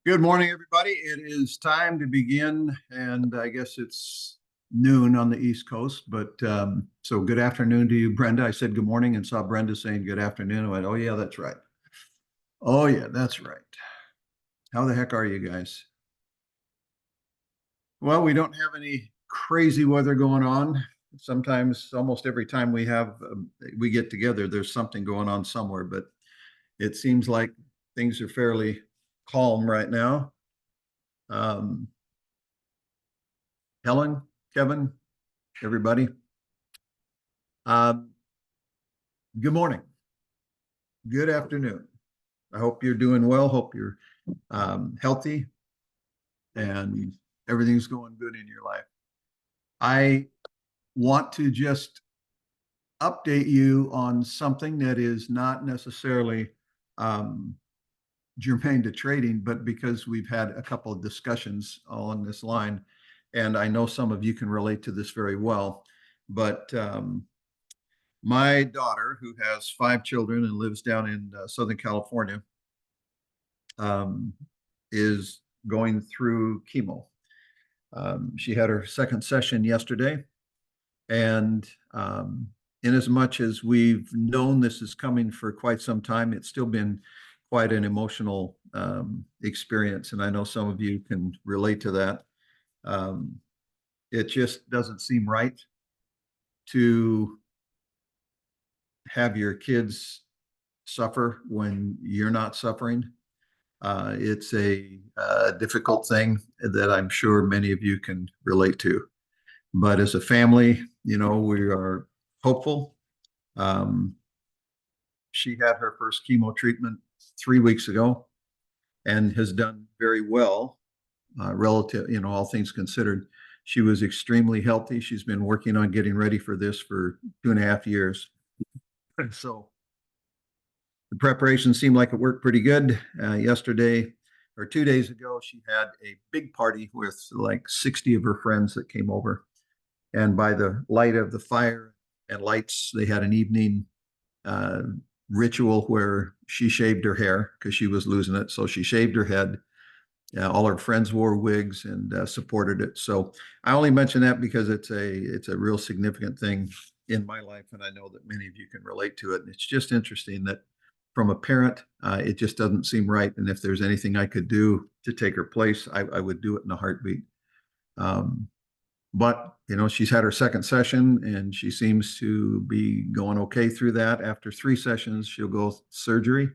Good morning, everybody. It is time to begin, and I guess it's noon on the East Coast, but so good afternoon to you, Brenda. I said good morning and saw Brenda saying good afternoon. I went, oh, yeah, that's right. Oh, yeah, that's right. How the heck are you guys? Well, we don't have any crazy weather going on. Sometimes, almost every time we get together, there's something going on somewhere, but it seems like things are fairly calm right now. Um, Helen, Kevin, everybody. Um, Good morning. Good afternoon. I hope you're doing well. Hope you're healthy and everything's going good in your life. I want to just update you on something that is not necessarily um, germane to trading, but because we've had a couple of discussions on this line, and I know some of you can relate to this very well. But my daughter, who has 5 children and lives down in Southern California, um, is going through chemo. She had her second session yesterday, and in as much as we've known this is coming for quite some time, it's still been quite an emotional experience, and I know some of you can relate to that. Um, it just doesn't seem right to have your kids suffer when you're not suffering. It's a difficult thing that I'm sure many of you can relate to. But as a family, we are hopeful. Um, she had her first chemo treatment 3 weeks ago and has done very well, relative, all things considered. She was extremely healthy. She's been working on getting ready for this for 2.5 years. So the preparation seemed like it worked pretty good. Yesterday or 2 days ago, she had a big party with like 60 of her friends that came over. And by the light of the fire and lights, they had an evening uh, ritual where she shaved her hair because she was losing it. So she shaved her head. All her friends wore wigs and supported it. So I only mention that because it's a real significant thing in my life, and I know that many of you can relate to it. And it's just interesting that from a parent, it just doesn't seem right. And if there's anything I could do to take her place, I would do it in a heartbeat. Um, but she's had her second session and she seems to be going okay through that. After 3 sessions, she'll go surgery,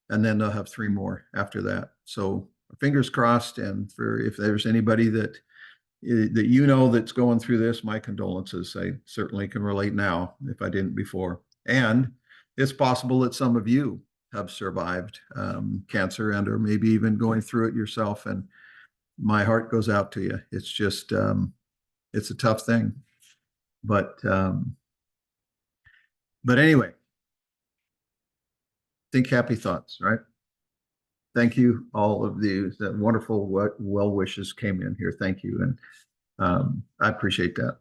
and then they'll have 3 more after that. So fingers crossed. And for if there's anybody that that's going through this, my condolences. I certainly can relate now if I didn't before. And it's possible that some of you have survived cancer and or maybe even going through it yourself. And my heart goes out to you. It's just it's a tough thing. But anyway, think happy thoughts, right? Thank you, all of these that wonderful well wishes came in here. Thank you, and I appreciate that.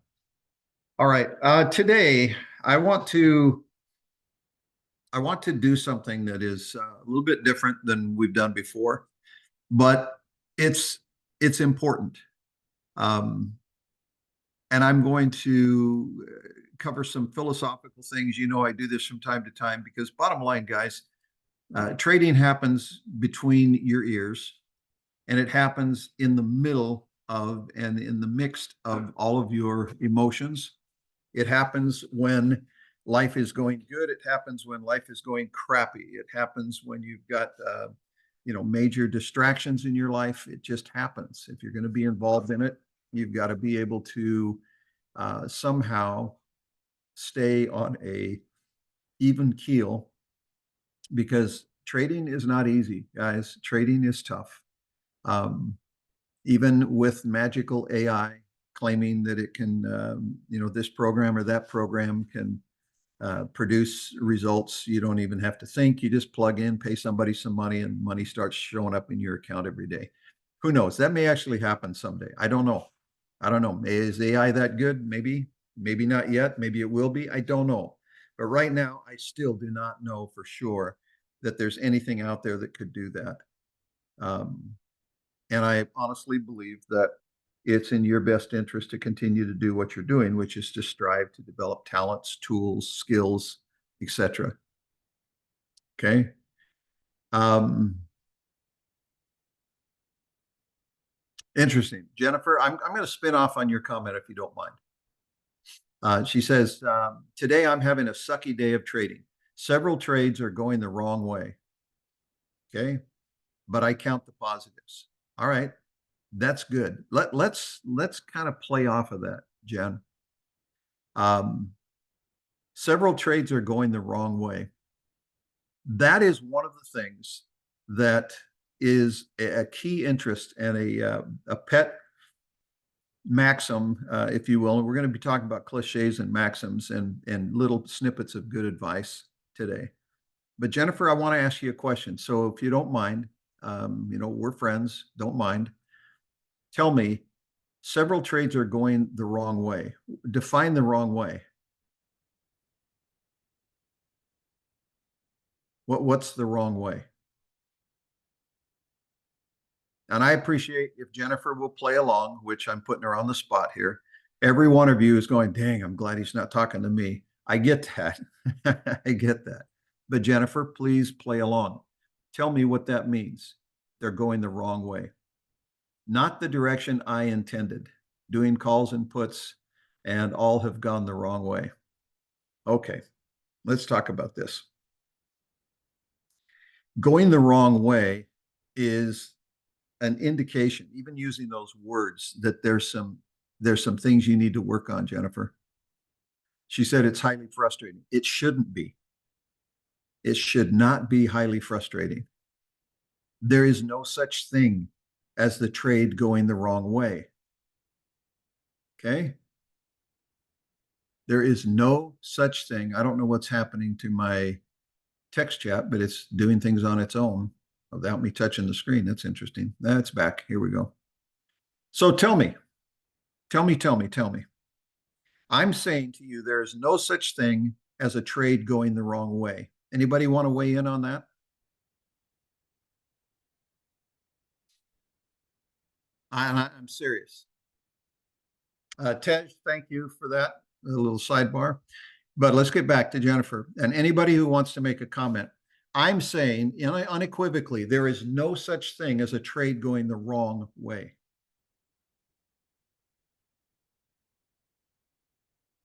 All right, today I want to I want to do something that is a little bit different than we've done before, but it's it's important, um, and I'm going to cover some philosophical things. I do this from time to time because, bottom line, guys, trading happens between your ears, and it happens in the middle of and in the mix of all of your emotions. It happens when life is going good. It happens when life is going crappy. It happens when you've got major distractions in your life. It just happens. If you're going to be involved in it, you've got to be able to somehow stay on a even keel, because trading is not easy, guys. Trading is tough. Um, Even with magical AI claiming that it can, this program or that program can produce results. You don't even have to think. You just plug in, pay somebody some money, and money starts showing up in your account every day. Who knows? That may actually happen someday. I don't know. I don't know. Is AI that good? Maybe, maybe not yet. Maybe it will be. I don't know. But right now, I still do not know for sure that there's anything out there that could do that. And I honestly believe that it's in your best interest to continue to do what you're doing, which is to strive to develop talents, tools, skills, etc. Okay. Um, Interesting. Jennifer, I'm going to spin off on your comment if you don't mind. She says, today I'm having a sucky day of trading. Several trades are going the wrong way. Okay. But I count the positives. All right. That's good. Let's kind of play off of that, Jen. Um, Several trades are going the wrong way. That is one of the things that is a key interest and a pet maxim, if you will. And we're going to be talking about cliches and maxims and little snippets of good advice today. But Jennifer, I want to ask you a question. So if you don't mind, we're friends, don't mind. Tell me, several trades are going the wrong way. Define the wrong way. What's the wrong way? And I appreciate if Jennifer will play along, which I'm putting her on the spot here. Every one of you is going, dang, I'm glad he's not talking to me. I get that. I get that. But Jennifer, please play along. Tell me what that means. They're going the wrong way. Not the direction I intended. Doing calls and puts, and all have gone the wrong way. Okay, let's talk about this. Going the wrong way is an indication, even using those words, that there's some things you need to work on, Jennifer. She said it's highly frustrating. It shouldn't be. It should not be highly frustrating. There is no such thing as the trade going the wrong way. Okay? There is no such thing. I don't know what's happening to my text chat, but it's doing things on its own without me touching the screen. That's interesting. That's back. Here we go. So tell me. I'm saying to you, there is no such thing as a trade going the wrong way. Anybody want to weigh in on that? I'm serious. Tej, thank you for that. A little sidebar. But let's get back to Jennifer. And anybody who wants to make a comment, I'm saying unequivocally, there is no such thing as a trade going the wrong way.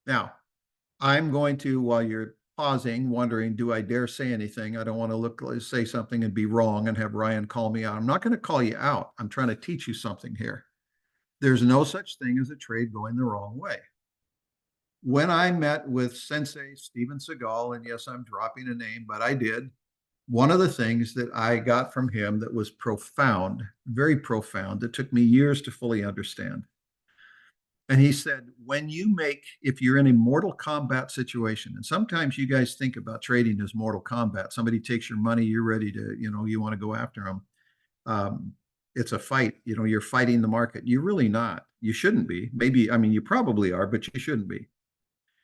Now, I'm going to, while you're pausing, wondering, do I dare say anything? I don't want to say something and be wrong and have Ryan call me out. I'm not going to call you out. I'm trying to teach you something here. There's no such thing as a trade going the wrong way. When I met with Sensei Steven Seagal, and yes, I'm dropping a name, but I did, one of the things that I got from him that was profound, very profound, that took me years to fully understand. And he said, if you're in a Mortal Kombat situation, and sometimes you guys think about trading as Mortal Kombat, somebody takes your money, you're ready to, you want to go after them. It's a fight, you're fighting the market. You're really not. You shouldn't be. Maybe, you probably are, but you shouldn't be.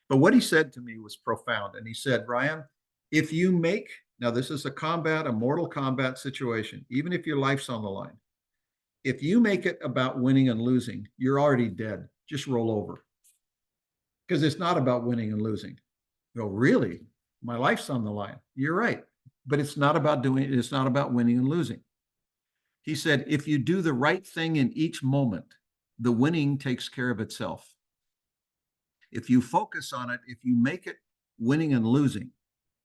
But what he said to me was profound. And he said, Ryan, if you make, now this is a Mortal Kombat situation, even if your life's on the line, if you make it about winning and losing, you're already dead. Just roll over. Because it's not about winning and losing. You go, really? My life's on the line. You're right. But it's not about winning and losing. He said, if you do the right thing in each moment, the winning takes care of itself. If you focus on it, if you make it winning and losing,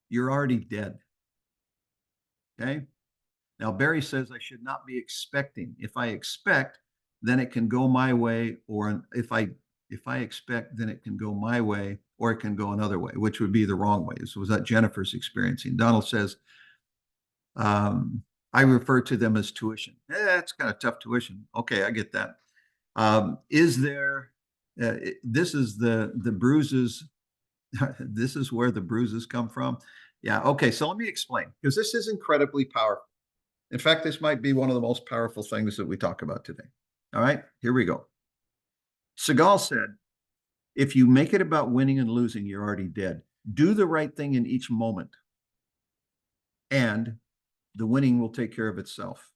you're already dead. Okay. Now, Barry says I should not be expecting. If I expect, then it can go my way, or if I expect, then it can go my way, or it can go another way, which would be the wrong way. This was that Jennifer's experiencing. Donald says, I refer to them as tuition. That's kind of tough tuition. Okay, I get that. Is there? This is the bruises. This is where the bruises come from. Yeah. Okay. So let me explain, because this is incredibly powerful. In fact, this might be one of the most powerful things that we talk about today. All right, here we go. Seagal said, if you make it about winning and losing, you're already dead. Do the right thing in each moment, and the winning will take care of itself.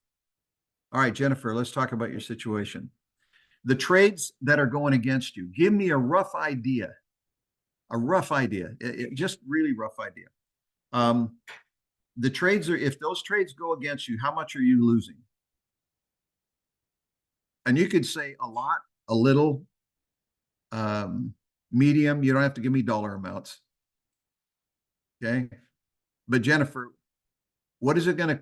All right, Jennifer, let's talk about your situation. The trades that are going against you, give me a rough idea, just really rough idea. Um, the trades are, if those trades go against you, how much are you losing? And you could say a lot, a little, medium. You don't have to give me dollar amounts. Okay. But Jennifer, what is it going to,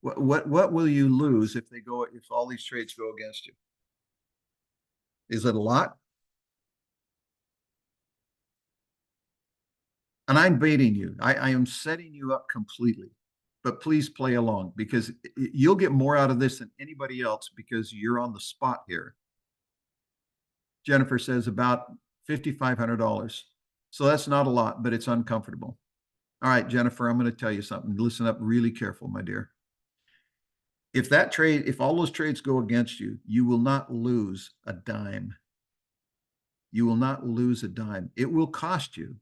what will you lose if if all these trades go against you? Is it a lot? And I'm baiting you. I am setting you up completely. But please play along because you'll get more out of this than anybody else because you're on the spot here. Jennifer says about $5,500. So that's not a lot, but it's uncomfortable. All right, Jennifer, I'm going to tell you something. Listen up really careful, my dear. If all those trades go against you, you will not lose a dime. You will not lose a dime. It will cost you,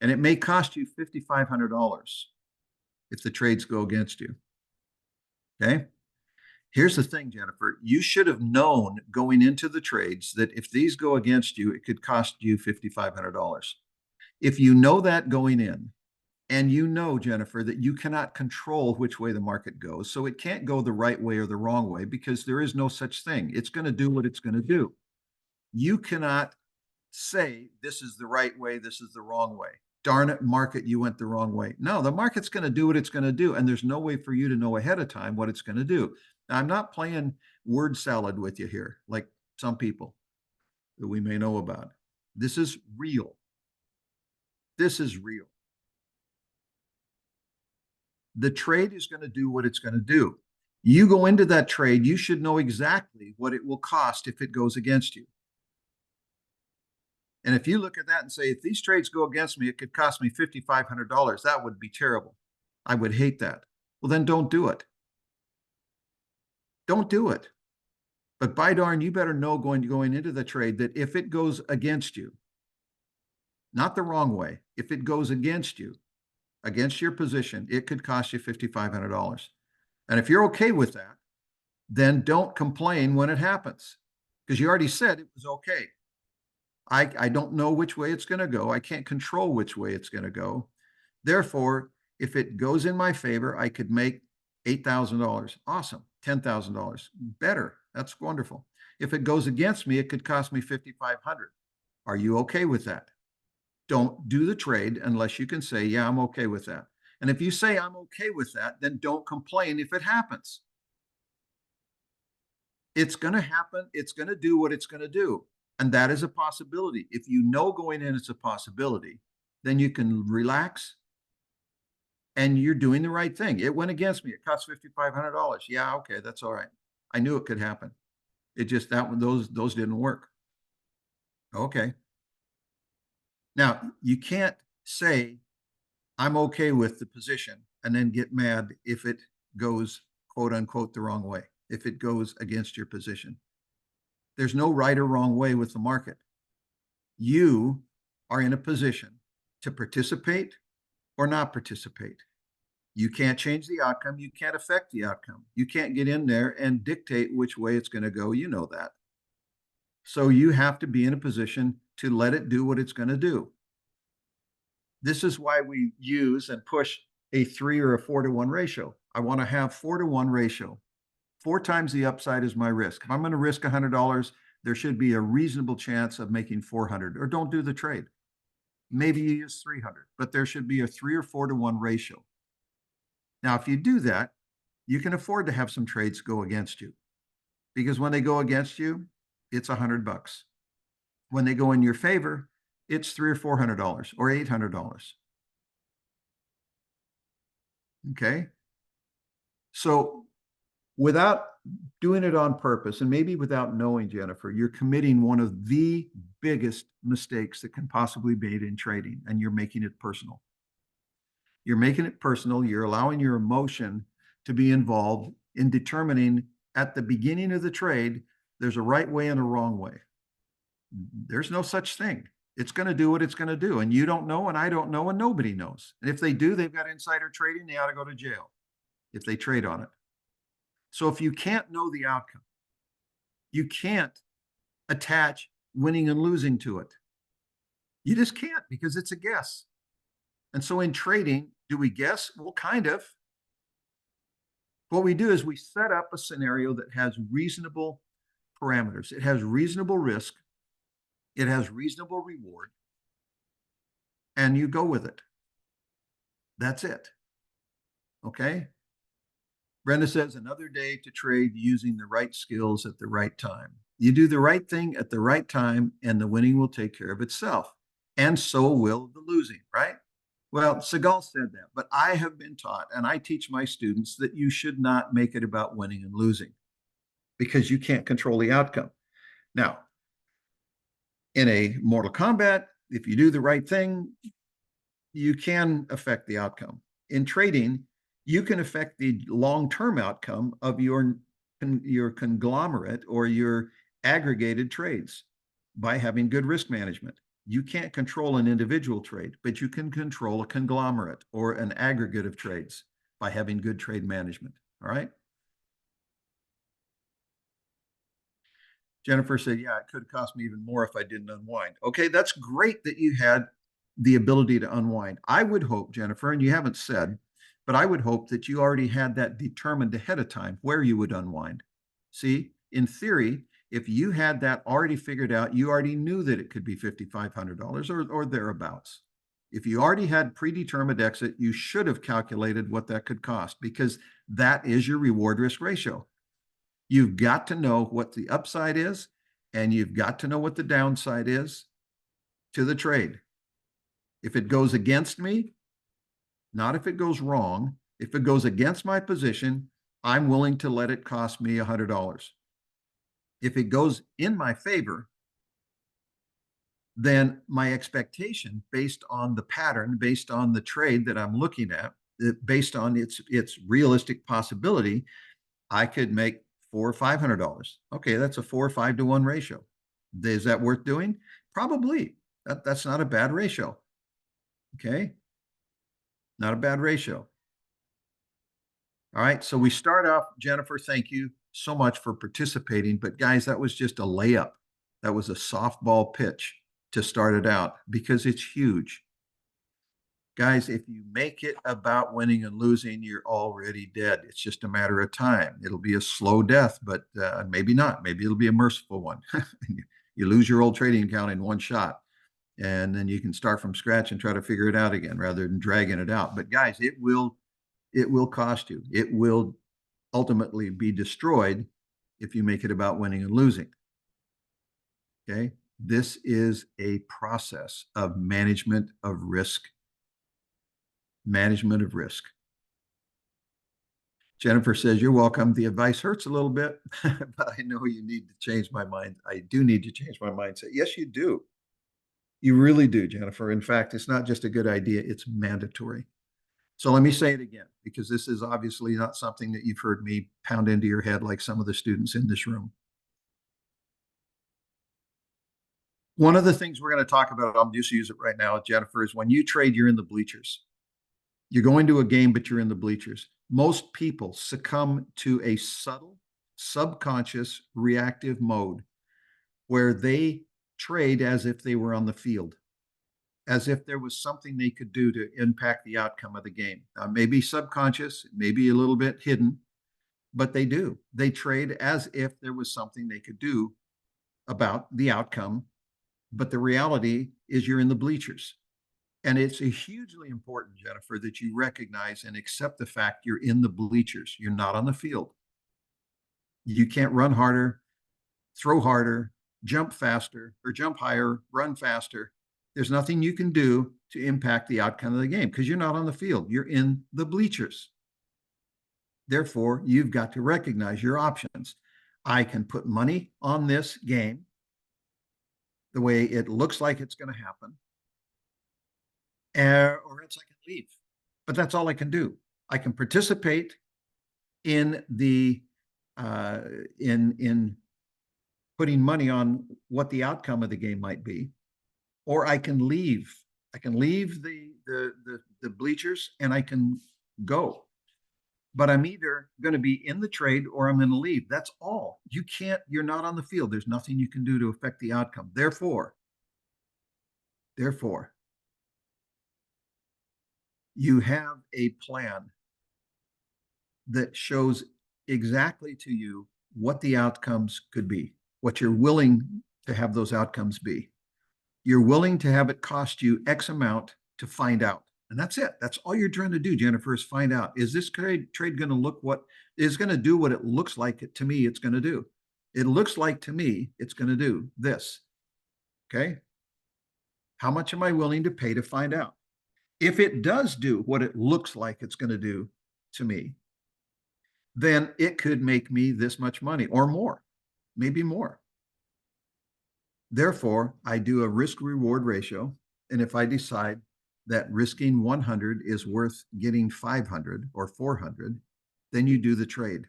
and it may cost you $5,500 if the trades go against you. Okay. Here's the thing, Jennifer. You should have known going into the trades that if these go against you, it could cost you $5,500. If you know that going in, and you know, Jennifer, that you cannot control which way the market goes, so it can't go the right way or the wrong way because there is no such thing. It's going to do what it's going to do. You cannot say this is the right way, this is the wrong way. Darn it, market, you went the wrong way. No, the market's going to do what it's going to do, and there's no way for you to know ahead of time what it's going to do. Now, I'm not playing word salad with you here, like some people that we may know about. This is real. This is real. The trade is going to do what it's going to do. You go into that trade, you should know exactly what it will cost if it goes against you. And if you look at that and say, if these trades go against me, it could cost me $5,500, that would be terrible. I would hate that. Well, then don't do it. Don't do it. But by darn, you better know going into the trade that if it goes against you, not the wrong way, if it goes against you, against your position, it could cost you $5,500. And if you're okay with that, then don't complain when it happens because you already said it was okay. I don't know which way it's going to go. I can't control which way it's going to go. Therefore, if it goes in my favor, I could make $8,000. Awesome. $10,000. Better. That's wonderful. If it goes against me, it could cost me $5,500. Are you okay with that? Don't do the trade unless you can say, yeah, I'm okay with that. And if you say I'm okay with that, then don't complain if it happens. It's going to happen. It's going to do what it's going to do. And that is a possibility. If you know going in it's a possibility, then you can relax and you're doing the right thing. It went against me. It cost $5,500. Yeah, okay, that's all right. I knew it could happen. It just those didn't work. Okay. Now, you can't say I'm okay with the position and then get mad if it goes quote unquote the wrong way, if it goes against your position. There's no right or wrong way with the market. You are in a position to participate or not participate. You can't change the outcome. You can't affect the outcome. You can't get in there and dictate which way it's going to go. You know that. So you have to be in a position to let it do what it's going to do. This is why we use and push a 3 or a 4-to-1 ratio. I want to have 4-to-1 ratio. 4 times the upside is my risk. If I'm going to risk $100, there should be a reasonable chance of making 400, or don't do the trade. Maybe you use 300, but there should be a 3 or 4-to-1 ratio. Now, if you do that, you can afford to have some trades go against you because when they go against you, it's $100. When they go in your favor, it's $300 or $400 or $800. Okay. So without doing it on purpose and maybe without knowing, Jennifer, you're committing one of the biggest mistakes that can possibly be made in trading, and you're making it personal. You're making it personal. You're allowing your emotion to be involved in determining at the beginning of the trade, there's a right way and a wrong way. There's no such thing. It's going to do what it's going to do. And you don't know, and I don't know, and nobody knows. And if they do, they've got insider trading. They ought to go to jail if they trade on it. So if you can't know the outcome, you can't attach winning and losing to it. You just can't, because it's a guess. And so in trading, do we guess? Well, kind of. What we do is we set up a scenario that has reasonable parameters. It has reasonable risk. It has reasonable reward. And you go with it. That's it. Okay? Brenda says, another day to trade using the right skills at the right time. You do the right thing at the right time, and the winning will take care of itself. And so will the losing, right? Well, Segal said that, but I have been taught, and I teach my students, that you should not make it about winning and losing, because you can't control the outcome. Now, in a Mortal Kombat, if you do the right thing, you can affect the outcome. In trading, you can affect the long-term outcome of your conglomerate or your aggregated trades by having good risk management. You can't control an individual trade, but you can control a conglomerate or an aggregate of trades by having good trade management. All right. Jennifer said, yeah, it could cost me even more if I didn't unwind. Okay, that's great that you had the ability to unwind. I would hope, Jennifer, and you haven't said, but I would hope that you already had that determined ahead of time where you would unwind. See, in theory, if you had that already figured out, you already knew that it could be $5,500 or thereabouts. If you already had predetermined exit, you should have calculated what that could cost, because that is your reward risk ratio. You've got to know what the upside is, and you've got to know what the downside is to the trade. If it goes against me, not if it goes wrong, if it goes against my position, I'm willing to let it cost me $100. If it goes in my favor, then my expectation, based on the pattern, based on the trade that I'm looking at, based on its realistic possibility, I could make $400 or $500. Okay, that's a 4 or 5 to 1 ratio. Is that worth doing? Probably. That's not a bad ratio. Okay, not a bad ratio. All right, so we start off, Jennifer, thank you so much for participating. But guys, that was just a layup. That was a softball pitch to start it out, because it's huge. Guys, if you make it about winning and losing, you're already dead. It's just a matter of time. It'll be a slow death, but maybe not. Maybe it'll be a merciful one. You lose your old trading account in one shot, and then you can start from scratch and try to figure it out again rather than dragging it out. But guys, it will cost you. It will ultimately be destroyed if you make it about winning and losing. Okay? This is a process of management of risk. Management of risk. Jennifer says, you're welcome. The advice hurts a little bit, but I know you need to change my mind. I do need to change my mindset. Yes, you do. You really do, Jennifer. In fact, it's not just a good idea, it's mandatory. So let me say it again, because this is obviously not something that you've heard me pound into your head like some of the students in this room. One of the things we're going to talk about, I'll just use it right now, Jennifer, is when you trade, you're in the bleachers. You're going to a game, but you're in the bleachers. Most people succumb to a subtle, subconscious, reactive mode where they trade as if they were on the field, as if there was something they could do to impact the outcome of the game. Maybe subconscious, maybe a little bit hidden, but they do. They trade as if there was something they could do about the outcome. But the reality is you're in the bleachers. And it's hugely important, Jennifer, that you recognize and accept the fact you're in the bleachers. You're not on the field. You can't run harder, throw harder, jump faster, or jump higher, run faster. There's nothing you can do to impact the outcome of the game because you're not on the field. You're in the bleachers. Therefore, you've got to recognize your options. I can put money on this game the way it looks like it's going to happen, or else I can leave. But that's all I can do. I can participate in the in putting money on what the outcome of the game might be, or I can leave. I can leave the bleachers and I can go. but I'm either going to be in the trade or I'm going to leave. That's all. You're not on the field. There's nothing you can do to affect the outcome. Therefore, you have a plan that shows exactly to you what the outcomes could be, what you're willing to have those outcomes be. You're willing to have it cost you X amount to find out. And that's it. That's all you're trying to do, Jennifer, is find out, is this trade going to look what is going to do what it looks like it, to me it's going to do? It looks like to me it's going to do this. Okay. How much am I willing to pay to find out? If it does do what it looks like it's going to do to me, then it could make me this much money or more, maybe more. Therefore, I do a risk reward ratio. And if I decide that risking 100 is worth getting 500 or 400, then you do the trade.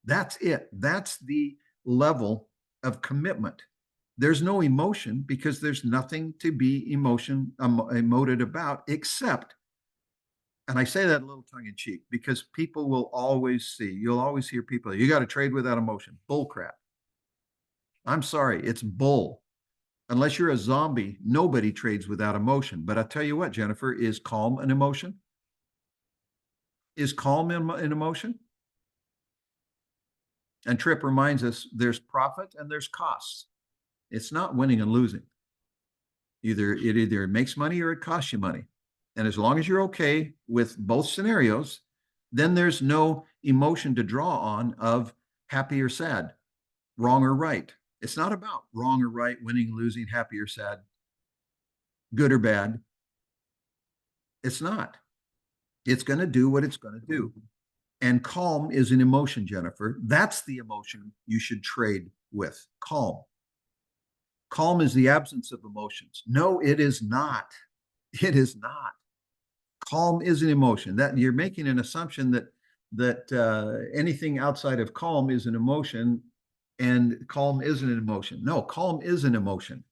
That's it. That's the level of commitment. There's no emotion because there's nothing to be emoted about except, and I say that a little tongue in cheek because people will always you'll always hear people, you got to trade without emotion. Bull crap. I'm sorry, it's bull. Unless you're a zombie, nobody trades without emotion. But I tell you what, Jennifer, is calm an emotion? Is calm an emotion? And Tripp reminds us there's profit and there's costs. It's not winning and losing. It either makes money or it costs you money. And as long as you're okay with both scenarios, then there's no emotion to draw on of happy or sad, wrong or right. It's not about wrong or right, winning, losing, happy or sad, good or bad. It's not. It's going to do what it's going to do. And calm is an emotion, Jennifer. That's the emotion you should trade with. Calm. Calm is the absence of emotions. No, it is not. It is not. Calm is an emotion. That you're making an assumption that anything outside of calm is an emotion, and calm isn't an emotion. No, calm is an emotion.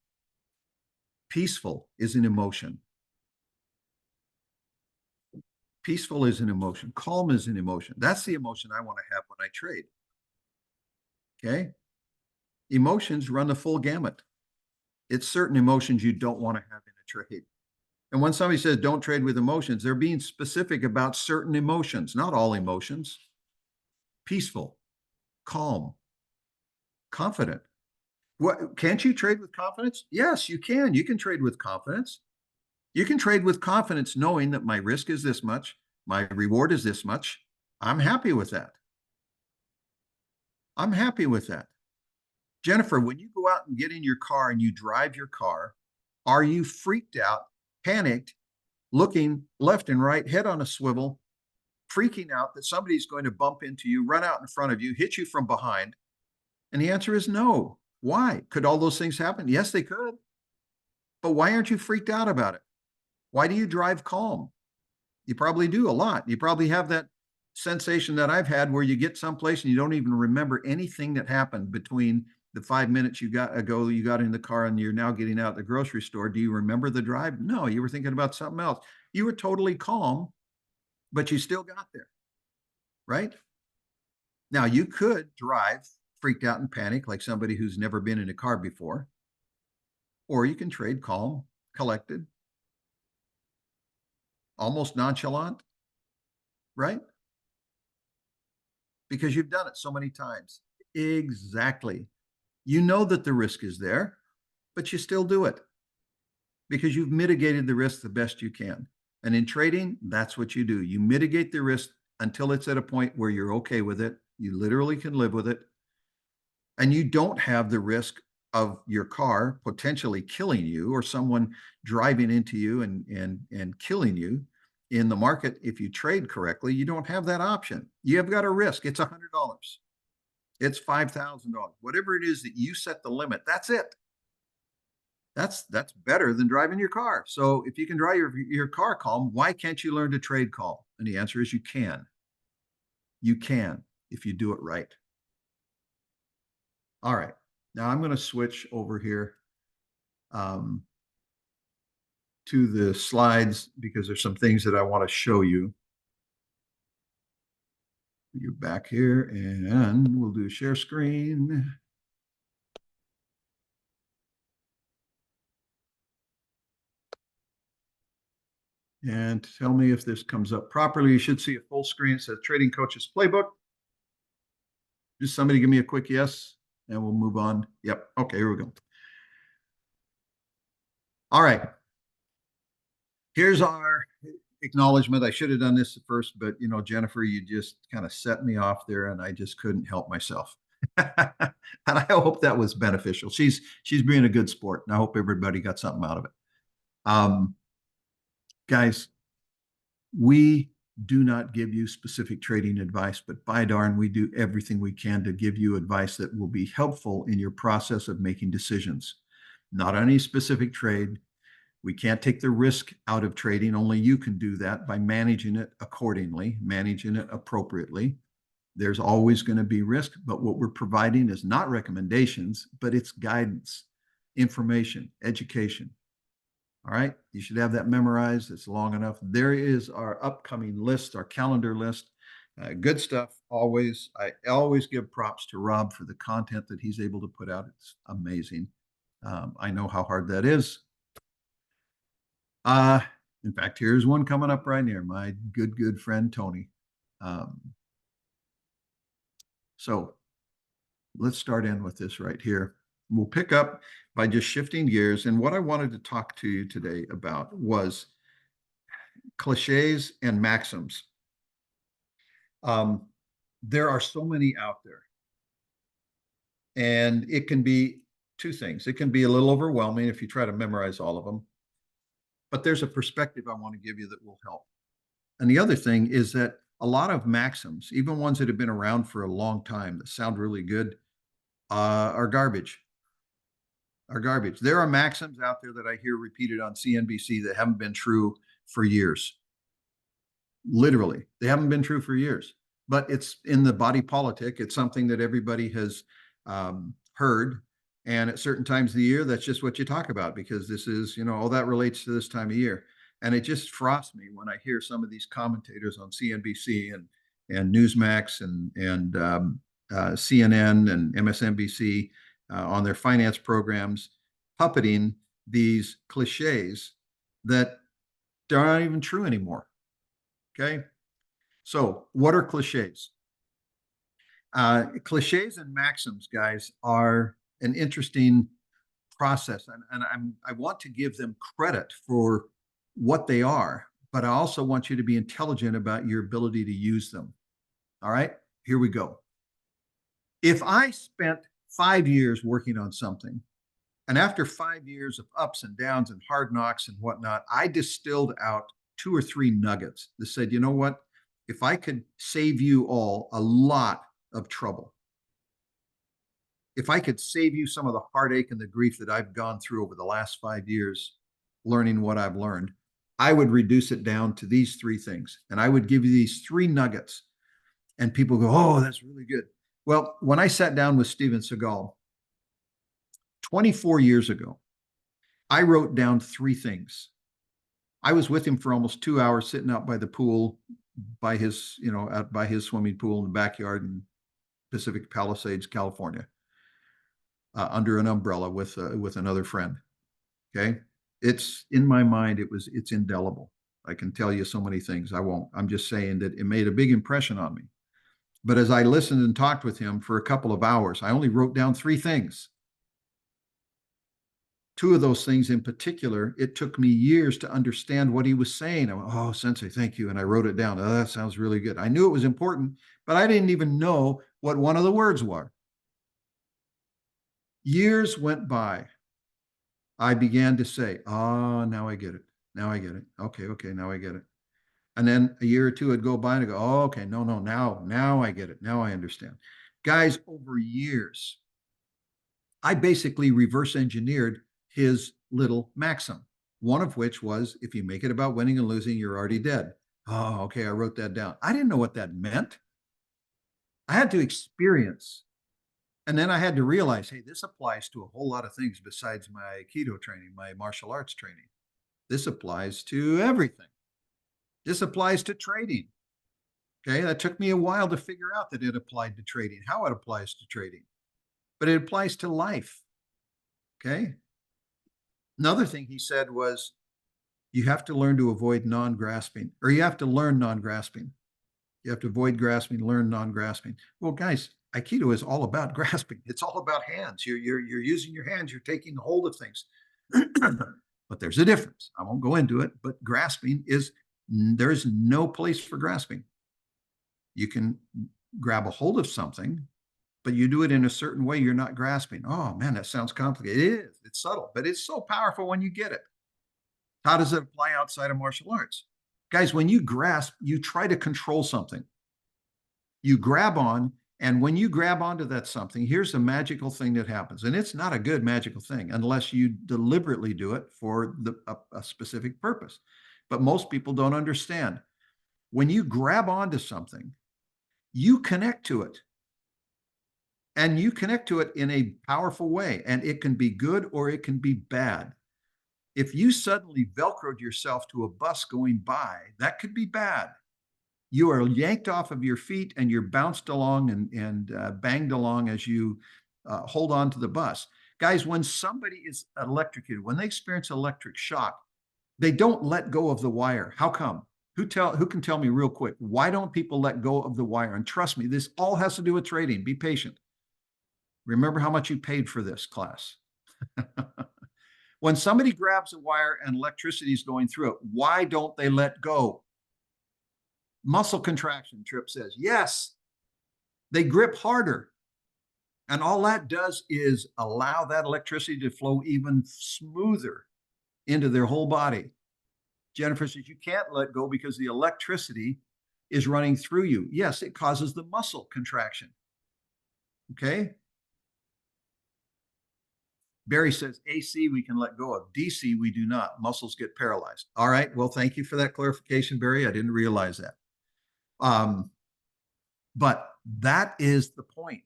Peaceful is an emotion. Peaceful is an emotion. Calm is an emotion. That's the emotion I want to have when I trade. Okay. Emotions run the full gamut. It's certain emotions you don't want to have in a trade. And when somebody says don't trade with emotions, they're being specific about certain emotions, not all emotions. Peaceful, calm, confident. What, can't you trade with confidence? Yes, you can. You can trade with confidence. You can trade with confidence knowing that my risk is this much, my reward is this much. I'm happy with that. I'm happy with that. Jennifer, when you go out and get in your car and you drive your car, are you freaked out, panicked, looking left and right, head on a swivel, freaking out that somebody's going to bump into you, run out in front of you, hit you from behind? And the answer is no. Why? Could all those things happen? Yes, they could. But why aren't you freaked out about it? Why do you drive calm? You probably do a lot. You probably have that sensation that I've had where you get someplace and you don't even remember anything that happened between the 5 minutes you got in the car and you're now getting out at the grocery store. Do you remember the drive? No, you were thinking about something else. You were totally calm, but you still got there, right? Now you could drive freaked out and panic like somebody who's never been in a car before, or you can trade calm, collected, almost nonchalant, right? Because you've done it so many times. Exactly. You know that the risk is there, but you still do it because you've mitigated the risk the best you can. And in trading, that's what you do. You mitigate the risk until it's at a point where you're okay with it. You literally can live with it. And you don't have the risk of your car potentially killing you or someone driving into you and killing you in the market. If you trade correctly, you don't have that option. You have got a risk. It's $100. It's $5,000. Whatever it is that you set the limit, that's it. That's better than driving your car. So if you can drive your car calm, why can't you learn to trade calm? And the answer is you can. You can if you do it right. All right. Now I'm going to switch over here to the slides because there's some things that I want to show you. you back here and we'll do share screen. And tell me if this comes up properly. You should see a full screen. It says Trading Coaches Playbook. Just somebody give me a quick yes, and we'll move on. Yep. Okay, here we go. All right. Here's our acknowledgement. I should have done this at first, but you know, Jennifer, you just kind of set me off there, and I just couldn't help myself. And I hope that was beneficial. She's being a good sport, and I hope everybody got something out of it. Guys, we do not give you specific trading advice, but by darn, we do everything we can to give you advice that will be helpful in your process of making decisions. Not on any specific trade. We can't take the risk out of trading. Only you can do that by managing it accordingly, managing it appropriately. There's always going to be risk, but what we're providing is not recommendations, but it's guidance, information, education. All right. You should have that memorized. It's long enough. There is our upcoming list, our calendar list. Good stuff. Always. I always give props to Rob for the content that he's able to put out. It's amazing. I know how hard that is. In fact, here's one coming up right near my good friend, Tony. So let's start in with this right here. We'll pick up by just shifting gears. And what I wanted to talk to you today about was cliches and maxims. There are so many out there. And it can be two things. It can be a little overwhelming if you try to memorize all of them. But there's a perspective I want to give you that will help. And the other thing is that a lot of maxims, even ones that have been around for a long time that sound really good, are garbage. Are garbage. There are maxims out there that I hear repeated on CNBC that haven't been true for years. Literally, they haven't been true for years. But it's in the body politic. It's something that everybody has heard. And at certain times of the year, that's just what you talk about because this is, you know, all that relates to this time of year. And it just frosts me when I hear some of these commentators on CNBC and Newsmax and CNN and MSNBC on their finance programs puppeting these cliches that they're not even true anymore. Okay. So what are cliches? Cliches and maxims, guys, are an interesting process. And I want to give them credit for what they are, but I also want you to be intelligent about your ability to use them. All right, here we go. If I spent 5 years working on something, and after 5 years of ups and downs and hard knocks and whatnot, I distilled out 2 or 3 nuggets that said, you know what? If I could save you all a lot of trouble, if I could save you some of the heartache and the grief that I've gone through over the last 5 years, learning what I've learned, I would reduce it down to these 3 things. And I would give you these 3 nuggets. And people go, oh, that's really good. Well, when I sat down with Steven Seagal 24 years ago, I wrote down 3 things. I was with him for almost 2 hours sitting out by the pool, by his, you know, out by his swimming pool in the backyard in Pacific Palisades, California, under an umbrella with another friend. Okay. It's in my mind. It's indelible. I can tell you so many things. I won't. I'm just saying that it made a big impression on me. But as I listened and talked with him for a couple of hours, I only wrote down 3 things. 2 of those things in particular, it took me years to understand what he was saying. I went, oh, Sensei, thank you. And I wrote it down. Oh, that sounds really good. I knew it was important, but I didn't even know what one of the words were. Years went by. I began to say, oh, now I get it. Now I get it. Okay, now I get it. And then a year or 2 would go by and I go, oh, okay, no, now I get it. Now I understand. Guys, over years, I basically reverse engineered his little maxim, one of which was, if you make it about winning and losing, you're already dead. Oh, okay, I wrote that down. I didn't know what that meant. I had to experience. And then I had to realize, hey, this applies to a whole lot of things besides my Aikido training, my martial arts training. This applies to everything. This applies to trading. Okay, that took me a while to figure out that it applied to trading, how it applies to trading, but it applies to life. Okay. Another thing he said was you have to learn to avoid non-grasping, or you have to learn non-grasping. You have to avoid grasping, learn non-grasping. Well, guys, Aikido is all about grasping. It's all about hands. You're using your hands. You're taking hold of things. But there's a difference. I won't go into it. But grasping is there's no place for grasping. You can grab a hold of something, but you do it in a certain way. You're not grasping. Oh man, that sounds complicated. It is. It's subtle, but it's so powerful when you get it. How does it apply outside of martial arts? Guys, when you grasp, you try to control something. You grab on, and when you grab onto that something, here's the magical thing that happens. And it's not a good magical thing unless you deliberately do it for a specific purpose. But most people don't understand. When you grab onto something, you connect to it. And you connect to it in a powerful way. And it can be good or it can be bad. If you suddenly Velcroed yourself to a bus going by, that could be bad. You are yanked off of your feet and you're bounced along and banged along as you hold on to the bus. Guys, when somebody is electrocuted, when they experience electric shock, they don't let go of the wire. How come? Who can tell me real quick? Why don't people let go of the wire? And trust me, this all has to do with trading. Be patient. Remember how much you paid for this class. When somebody grabs a wire and electricity is going through it, why don't they let go? Muscle contraction, Tripp says. Yes, they grip harder. And all that does is allow that electricity to flow even smoother into their whole body. Jennifer says, you can't let go because the electricity is running through you. Yes, it causes the muscle contraction. Okay. Barry says, AC we can let go of. DC we do not. Muscles get paralyzed. All right. Well, thank you for that clarification, Barry. I didn't realize that. But that is the point.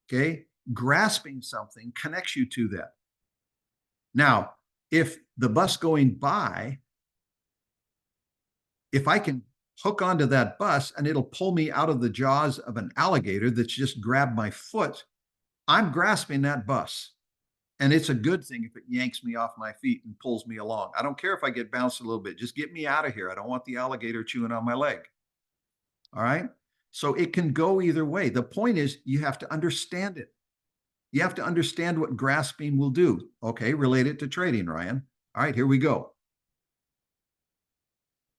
Okay. Grasping something connects you to that. Now, if the bus going by, if I can hook onto that bus and it'll pull me out of the jaws of an alligator that's just grabbed my foot, I'm grasping that bus. And it's a good thing if it yanks me off my feet and pulls me along. I don't care if I get bounced a little bit. Just get me out of here. I don't want the alligator chewing on my leg. All right. So it can go either way. The point is you have to understand it. You have to understand what grasping will do. Okay. Relate it to trading, Ryan. All right. Here we go.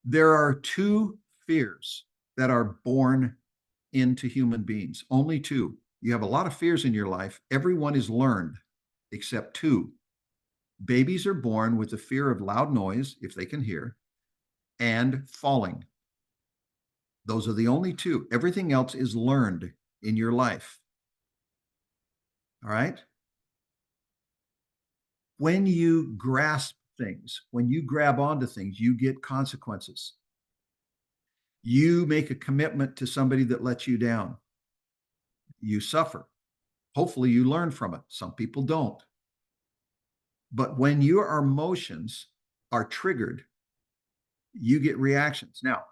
There are two fears that are born into human beings. Only two. You have a lot of fears in your life. Everyone is learned except two. Babies are born with the fear of loud noise, if they can hear, and falling. Those are the only two. Everything else is learned in your life. All right? When you grasp things, when you grab onto things, you get consequences. You make a commitment to somebody that lets you down. You suffer. Hopefully you learn from it. Some people don't. But when your emotions are triggered, you get reactions. Now,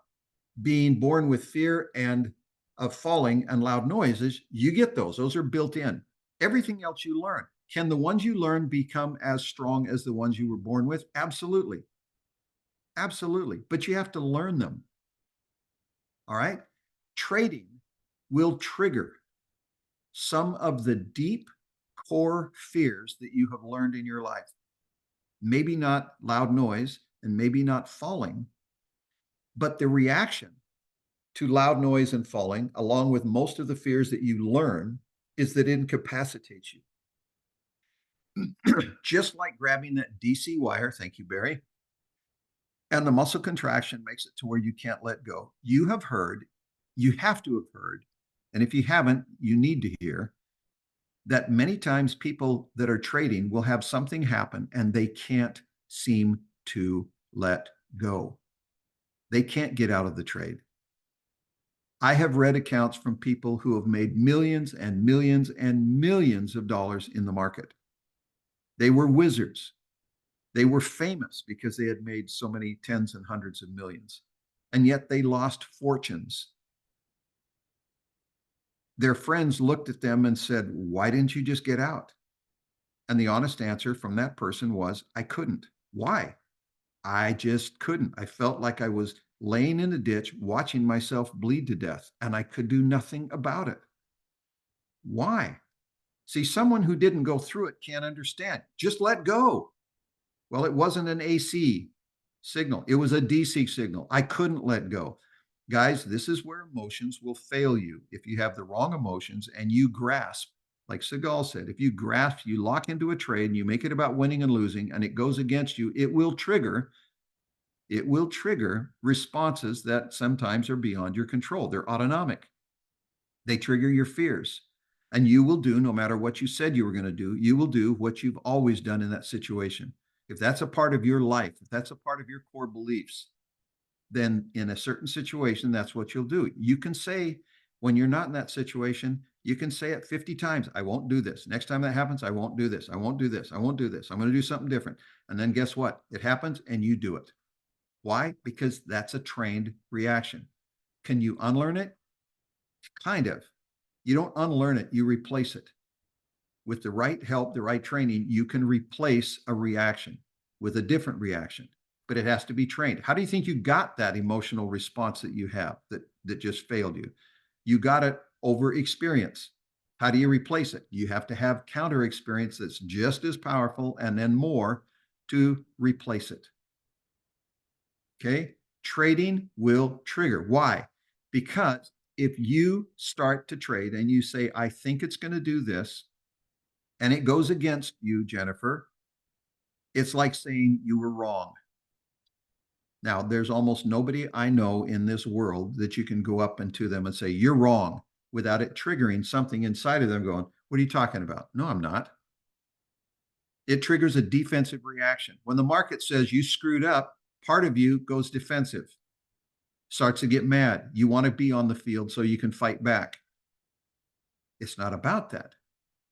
being born with fear and of falling and loud noises, you get those. Those are built in. Everything else you learn. Can the ones you learn become as strong as the ones you were born with? Absolutely. Absolutely. But you have to learn them. All right. Trading will trigger some of the deep core fears that you have learned in your life. Maybe not loud noise and maybe not falling, but the reaction to loud noise and falling, along with most of the fears that you learn, is that it incapacitates you. Just like grabbing that DC wire, thank you, Barry, and the muscle contraction makes it to where you can't let go. You have heard, you have to have heard, and if you haven't, you need to hear that many times people that are trading will have something happen and they can't seem to let go. They can't get out of the trade. I have read accounts from people who have made millions and millions and millions of dollars in the market. They were wizards. They were famous because they had made so many tens and hundreds of millions. and yet they lost fortunes. Their friends looked at them and said, "Why didn't you just get out?" And the honest answer from that person was, "I couldn't." Why? I just couldn't. I felt like I was laying in a ditch, watching myself bleed to death, and I could do nothing about it. Why? See, someone who didn't go through it can't understand. Just let go. Well, it wasn't an AC signal, it was a DC signal. I couldn't let go. Guys, this is where emotions will fail you. If you have the wrong emotions and you grasp, like Seagal said, if you grasp, you lock into a trade and you make it about winning and losing, and it goes against you, it will trigger responses that sometimes are beyond your control. They're autonomic. They trigger your fears. And you will do, no matter what you said you were going to do, you will do what you've always done in that situation. If that's a part of your life, if that's a part of your core beliefs, then in a certain situation, that's what you'll do. You can say, when you're not in that situation, you can say it 50 times, "I won't do this. Next time that happens, I won't do this. I won't do this. I won't do this. I'm going to do something different." And then guess what? It happens and you do it. Why? Because that's a trained reaction. Can you unlearn it? Kind of. You don't unlearn it, you replace it. With the right help, the right training, you can replace a reaction with a different reaction, but it has to be trained. How do you think you got that emotional response that you have that just failed you? You got it over experience. How do you replace it? You have to have counter experience that's just as powerful and then more to replace it. Okay? Trading will trigger. Why? Because if you start to trade and you say, "I think it's going to do this," and it goes against you, Jennifer, it's like saying you were wrong. Now, there's almost nobody I know in this world that you can go up into them and say, "You're wrong," without it triggering something inside of them going, "What are you talking about?" "No, I'm not." It triggers a defensive reaction. When the market says you screwed up, part of you goes defensive, starts to get mad. You want to be on the field so you can fight back. It's not about that.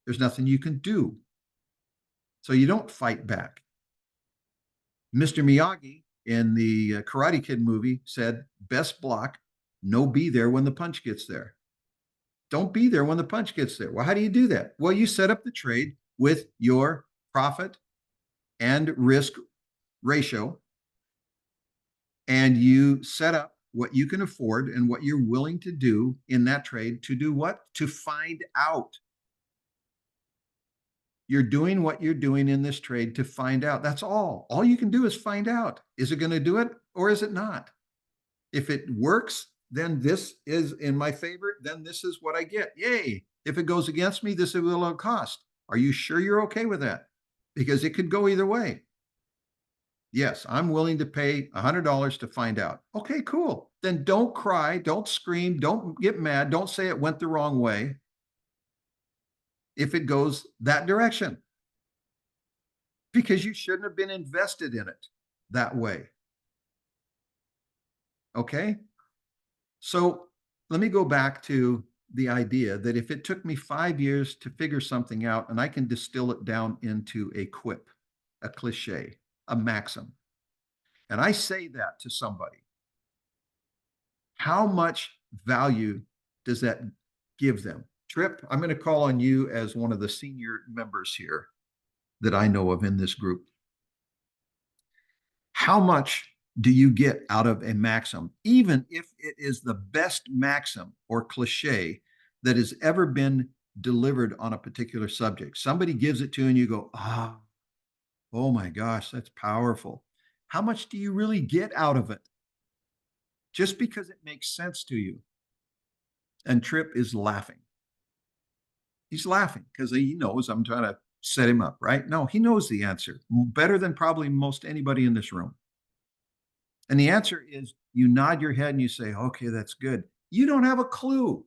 There's nothing you can do. So you don't fight back. Mr. Miyagi in the Karate Kid movie said, "Best block, no be there when the punch gets there." Don't be there when the punch gets there. Well, how do you do that? Well, you set up the trade with your profit and risk ratio, and you set up what you can afford and what you're willing to do in that trade to do what? To find out. You're doing what you're doing in this trade to find out. That's all. All you can do is find out. Is it going to do it or is it not? If it works, then this is in my favor. Then this is what I get. Yay. If it goes against me, this is what it'll cost. Are you sure you're okay with that? Because it could go either way. Yes, I'm willing to pay $100 to find out. Okay, cool. Then don't cry, don't scream, don't get mad, don't say it went the wrong way if it goes that direction, because you shouldn't have been invested in it that way. Okay? So let me go back to the idea that if it took me 5 years to figure something out and I can distill it down into a quip, a cliche, a maxim, and I say that to somebody, how much value does that give them? Trip, I'm going to call on you as one of the senior members here that I know of in this group. How much do you get out of a maxim, even if it is the best maxim or cliche that has ever been delivered on a particular subject? Somebody gives it to you and you go, oh my gosh, that's powerful. How much do you really get out of it? Just because it makes sense to you. And Trip is laughing. He's laughing because he knows I'm trying to set him up, right? No, he knows the answer better than probably most anybody in this room. And the answer is you nod your head and you say, "Okay, that's good." You don't have a clue.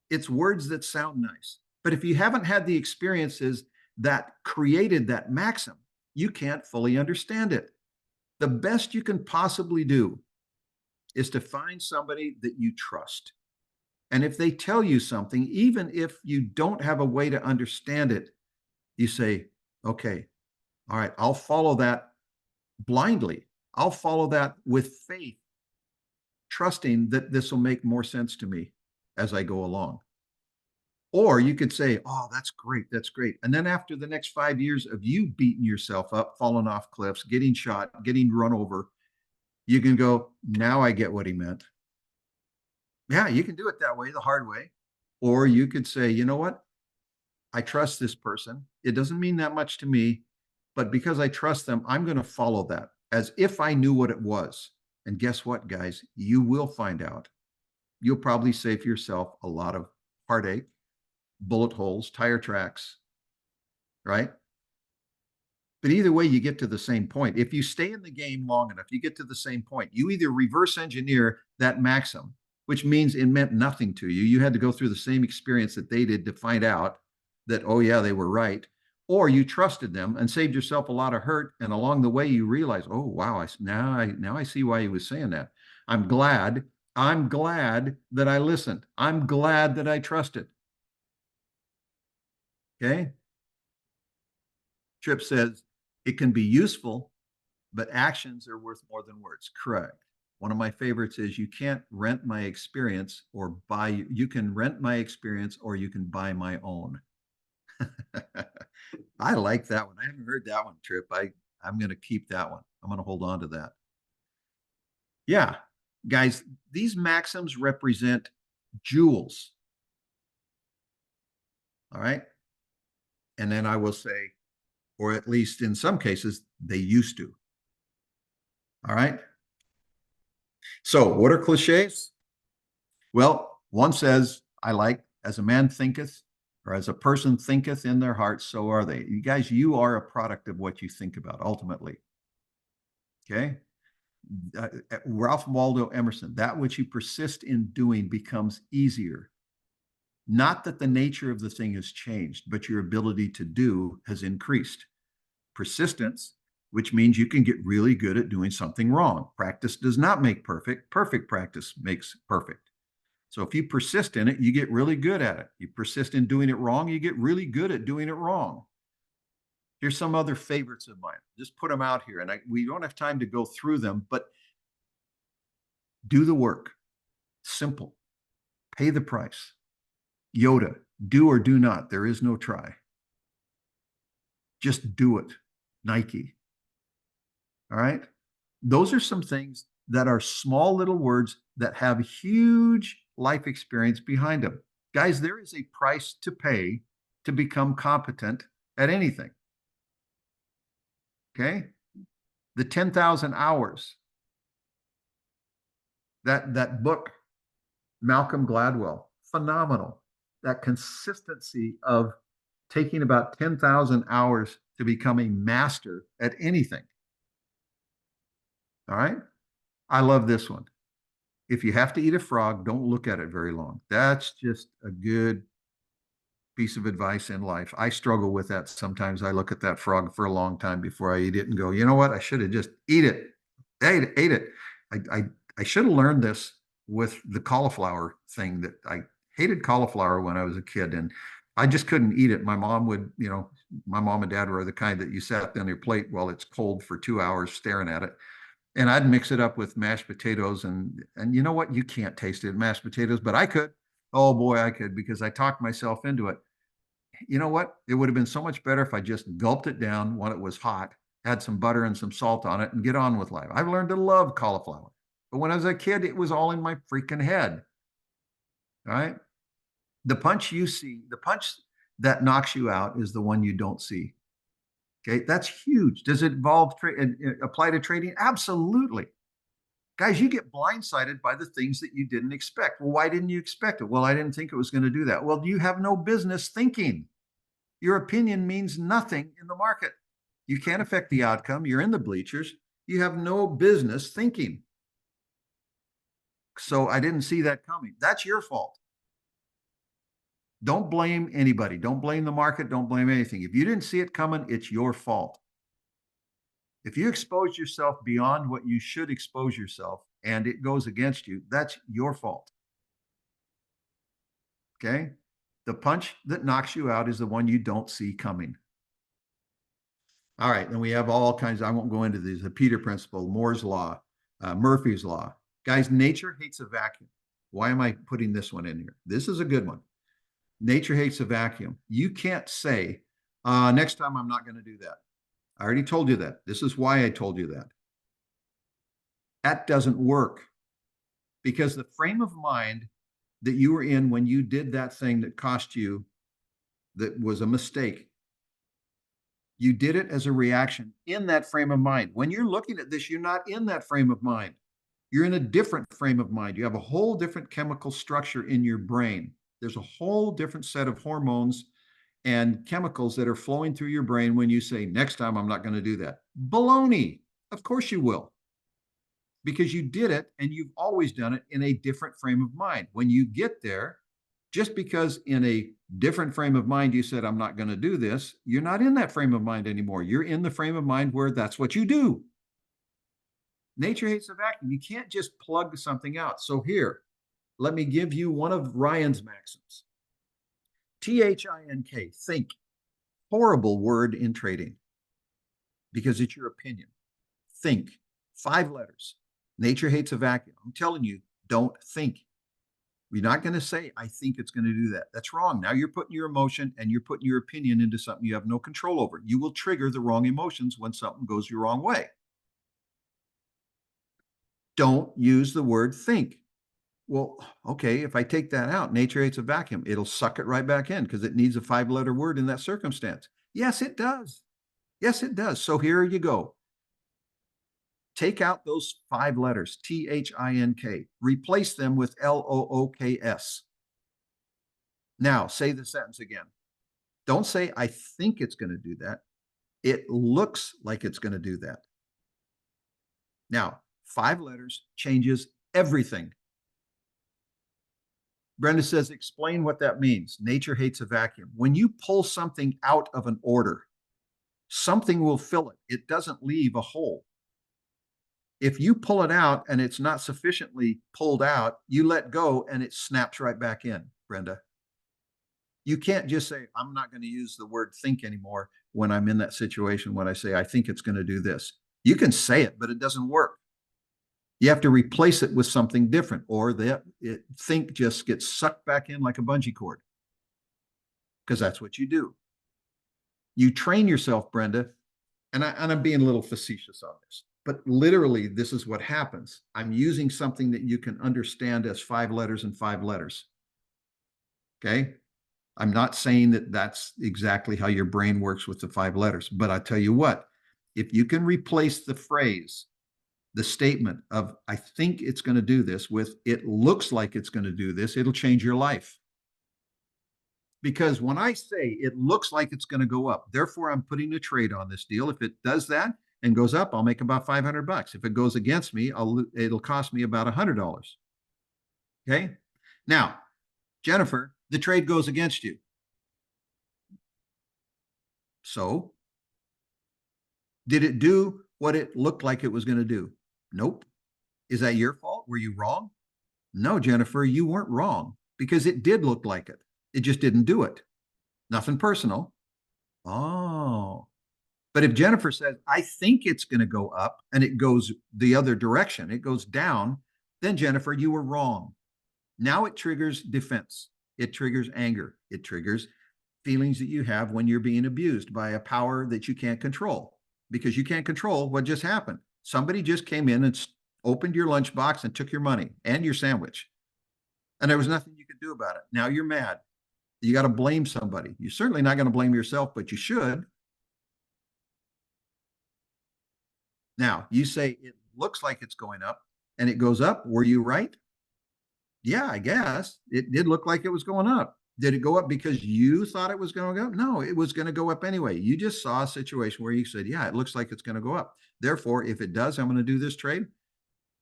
It's words that sound nice. But if you haven't had the experiences that created that maxim, you can't fully understand it. The best you can possibly do is to find somebody that you trust. And if they tell you something, even if you don't have a way to understand it, you say, "Okay, all right, I'll follow that blindly. I'll follow that with faith trusting that this will make more sense to me as I go along. Or you could say, oh, that's great. That's great. And then after the next 5 years of you beating yourself up, falling off cliffs, getting shot, getting run over, you can go, now I get what he meant. Yeah, you can do it that way, the hard way. Or you could say, you know what? I trust this person. It doesn't mean that much to me, but because I trust them, I'm going to follow that as if I knew what it was. And guess what, guys? You will find out. You'll probably save yourself a lot of heartache, bullet holes, tire tracks, right? But either way, you get to the same point. If you stay in the game long enough, you get to the same point. You either reverse engineer that maxim, which means it meant nothing to you. You had to go through the same experience that they did to find out that, oh, yeah, they were right. Or you trusted them and saved yourself a lot of hurt. And along the way, you realize, oh, wow, now I see why he was saying that. I'm glad that I listened. I'm glad that I trusted. Okay. Tripp says it can be useful, but actions are worth more than words. Correct. One of my favorites is you can't rent my experience or buy, you can rent my experience or you can buy my own. I like that one. I haven't heard that one, Tripp. I'm going to keep that one. I'm going to hold on to that. Yeah, guys, these maxims represent jewels. All right. And then I will say, or at least in some cases, they used to. All right. So, what are cliches? Well, one says, I like, as a man thinketh, or as a person thinketh in their heart, so are they. You guys, you are a product of what you think about ultimately. Okay. Ralph Waldo Emerson, that which you persist in doing becomes easier. Not that the nature of the thing has changed, but your ability to do has increased. Persistence, which means you can get really good at doing something wrong. Practice does not make perfect. Perfect practice makes perfect. So if you persist in it, you get really good at it. You persist in doing it wrong, you get really good at doing it wrong. Here's some other favorites of mine. Just put them out here. And we don't have time to go through them, but do the work. Simple. Pay the price. Yoda, do or do not. There is no try. Just do it. Nike. All right. Those are some things that are small little words that have huge life experience behind them. Guys, there is a price to pay to become competent at anything. Okay. The 10,000 hours. That book, Malcolm Gladwell, phenomenal. That consistency of taking about 10,000 hours to become a master at anything. All right. I love this one. If you have to eat a frog, don't look at it very long. That's just a good piece of advice in life. I struggle with that. Sometimes I look at that frog for a long time before I eat it and go, you know what? I should have just ate it. Ate it. I should have learned this with the cauliflower thing. That I hated cauliflower when I was a kid, and I just couldn't eat it. My mom would, my mom and dad were the kind that you sat on your plate while it's cold for 2 hours staring at it. And I'd mix it up with mashed potatoes, and you know what? You can't taste it, mashed potatoes, but I could. Oh boy, I could, because I talked myself into it. You know what? It would have been so much better if I just gulped it down when it was hot, had some butter and some salt on it, and get on with life. I've learned to love cauliflower. But when I was a kid, it was all in my freaking head. All right. The punch you see, the punch that knocks you out is the one you don't see. Okay. That's huge. Does it apply to trading? Absolutely. Guys, you get blindsided by the things that you didn't expect. Well, why didn't you expect it? Well, I didn't think it was going to do that. Well, you have no business thinking. Your opinion means nothing in the market. You can't affect the outcome. You're in the bleachers. You have no business thinking. So I didn't see that coming. That's your fault. Don't blame anybody. Don't blame the market. Don't blame anything. If you didn't see it coming, it's your fault. If you expose yourself beyond what you should expose yourself and it goes against you, that's your fault. Okay? The punch that knocks you out is the one you don't see coming. All right. Then we have all kinds. I won't go into these. The Peter Principle, Moore's Law, Murphy's Law. Guys, nature hates a vacuum. Why am I putting this one in here? This is a good one. Nature hates a vacuum. You can't say, next time I'm not going to do that. I already told you that. This is why I told you that. That doesn't work because the frame of mind that you were in when you did that thing that cost you, that was a mistake, you did it as a reaction in that frame of mind. When you're looking at this, you're not in that frame of mind. You're in a different frame of mind. You have a whole different chemical structure in your brain. There's a whole different set of hormones and chemicals that are flowing through your brain when you say, next time I'm not going to do that. Baloney. Of course you will. Because you did it and you've always done it in a different frame of mind. When you get there, just because in a different frame of mind you said, I'm not going to do this, you're not in that frame of mind anymore. You're in the frame of mind where that's what you do. Nature hates a vacuum. You can't just plug something out. So here, let me give you one of Ryan's maxims. THINK, think. Horrible word in trading because it's your opinion. Think. 5 letters. Nature hates a vacuum. I'm telling you, don't think. You're not going to say, I think it's going to do that. That's wrong. Now you're putting your emotion and you're putting your opinion into something you have no control over. You will trigger the wrong emotions when something goes your wrong way. Don't use the word think. Well, okay, if I take that out, nature hates a vacuum. It'll suck it right back in because it needs a 5-letter word in that circumstance. Yes, it does. Yes, it does. So here you go. Take out those 5 letters, THINK. Replace them with LOOKS. Now, say the sentence again. Don't say, I think it's going to do that. It looks like it's going to do that. Now, 5 letters changes everything. Brenda says, explain what that means. Nature hates a vacuum. When you pull something out of an order, something will fill it. It doesn't leave a hole. If you pull it out and it's not sufficiently pulled out, you let go and it snaps right back in, Brenda. You can't just say, I'm not going to use the word think anymore when I'm in that situation when I say, I think it's going to do this. You can say it, but it doesn't work. You have to replace it with something different, or that think just gets sucked back in like a bungee cord. Because that's what you do. You train yourself, Brenda, and I'm being a little facetious on this, but literally this is what happens. I'm using something that you can understand as 5 letters and 5 letters. Okay? I'm not saying that that's exactly how your brain works with the 5 letters, but I tell you what, if you can replace the phrase, the statement of, I think it's going to do this with, it looks like it's going to do this, it'll change your life. Because when I say it looks like it's going to go up, therefore I'm putting a trade on this deal. If it does that and goes up, I'll make about $500. If it goes against me, it'll cost me about $100. Okay. Now, Jennifer, the trade goes against you. So, did it do what it looked like it was going to do? Nope. Is that your fault? Were you wrong? No, Jennifer, you weren't wrong because it did look like it. It just didn't do it. Nothing personal. Oh. But if Jennifer says, I think it's going to go up and it goes the other direction, it goes down, then Jennifer, you were wrong. Now it triggers defense. It triggers anger. It triggers feelings that you have when you're being abused by a power that you can't control because you can't control what just happened. Somebody just came in and opened your lunchbox and took your money and your sandwich. And there was nothing you could do about it. Now you're mad. You got to blame somebody. You're certainly not going to blame yourself, but you should. Now, you say it looks like it's going up and it goes up. Were you right? Yeah, I guess. It did look like it was going up. Did it go up because you thought it was going to go up? No, it was going to go up anyway. You just saw a situation where you said, yeah, it looks like it's going to go up. Therefore, if it does, I'm going to do this trade.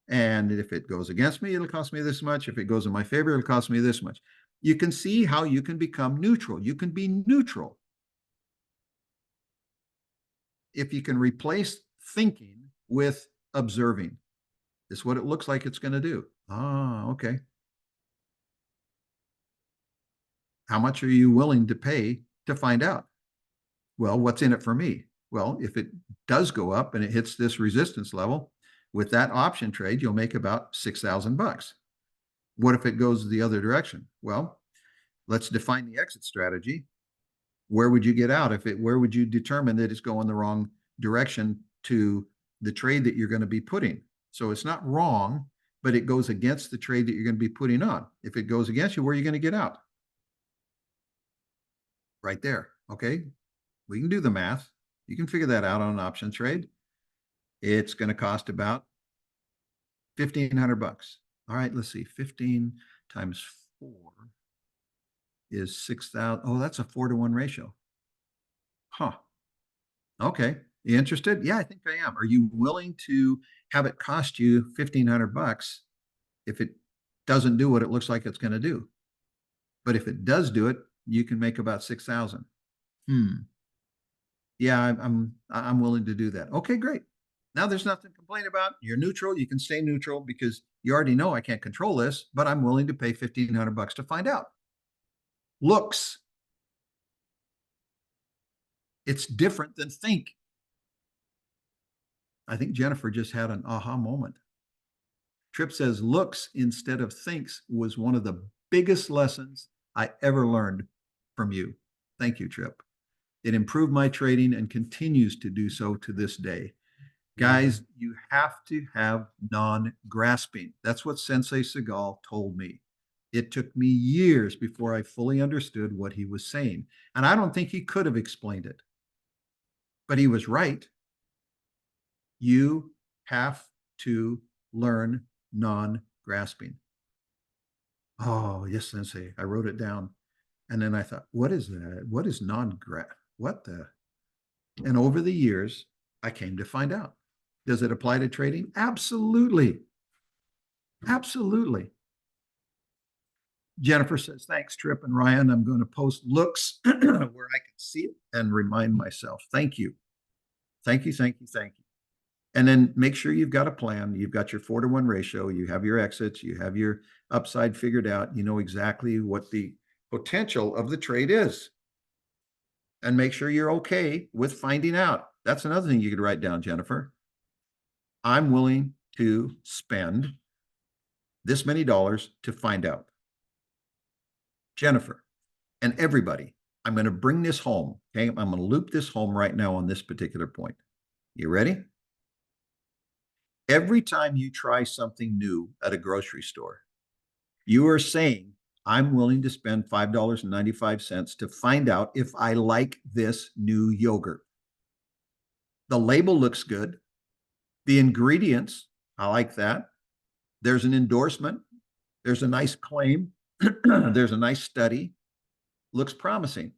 And if it goes against me, it'll cost me this much. If it goes in my favor, it'll cost me this much. You can see how you can become neutral. You can be neutral if you can replace thinking with observing. This is what it looks like it's going to do. Ah, okay. How much are you willing to pay to find out? Well, what's in it for me? Well, if it does go up and it hits this resistance level, With that option trade, you'll make about $6,000. What if it goes the other direction? Well, let's define the exit strategy. Where would you get out where would you determine that it's going the wrong direction to the trade that you're going to be putting? So it's not wrong, but it goes against the trade that you're going to be putting on. If it goes against you, where are you going to get out? Right there. Okay. We can do the math. You can figure that out on an option trade. It's going to cost about $1,500. All right, let's see. 15 times 4 is 6,000. Oh, that's a 4-to-1 ratio. Huh. Okay. You interested? Yeah, I think I am. Are you willing to have it cost you $1,500 if it doesn't do what it looks like it's going to do? But if it does do it, you can make about 6,000. Yeah, I'm willing to do that. Okay, great. Now there's nothing to complain about. You're neutral. You can stay neutral because you already know I can't control this, but I'm willing to pay $1,500 to find out. Looks. It's different than think. I think Jennifer just had an aha moment. Tripp says looks instead of thinks was one of the biggest lessons I ever learned from you. Thank you, Tripp. It improved my trading and continues to do so to this day. Guys, you have to have non-grasping. That's what Sensei Segal told me. It took me years before I fully understood what he was saying. And I don't think he could have explained it. But he was right. You have to learn non-grasping. Oh, yes, Sensei. I wrote it down. And then I thought, what is that? What is non-grasp? What the? And over the years, I came to find out. Does it apply to trading? Absolutely. Absolutely. Jennifer says, thanks, Tripp and Ryan. I'm going to post looks where I can see it and remind myself. Thank you. Thank you, thank you, thank you. And then make sure you've got a plan. You've got your 4-to-1 ratio. You have your exits. You have your upside figured out. You know exactly what the potential of the trade is. And make sure you're okay with finding out. That's another thing you could write down, Jennifer. I'm willing to spend this many dollars to find out. Jennifer and everybody, I'm going to bring this home. Okay. I'm going to loop this home right now on this particular point. You ready? Every time you try something new at a grocery store, you are saying, I'm willing to spend $5.95 to find out if I like this new yogurt. The label looks good. The ingredients, I like that. There's an endorsement. There's a nice claim. There's a nice study. Looks promising.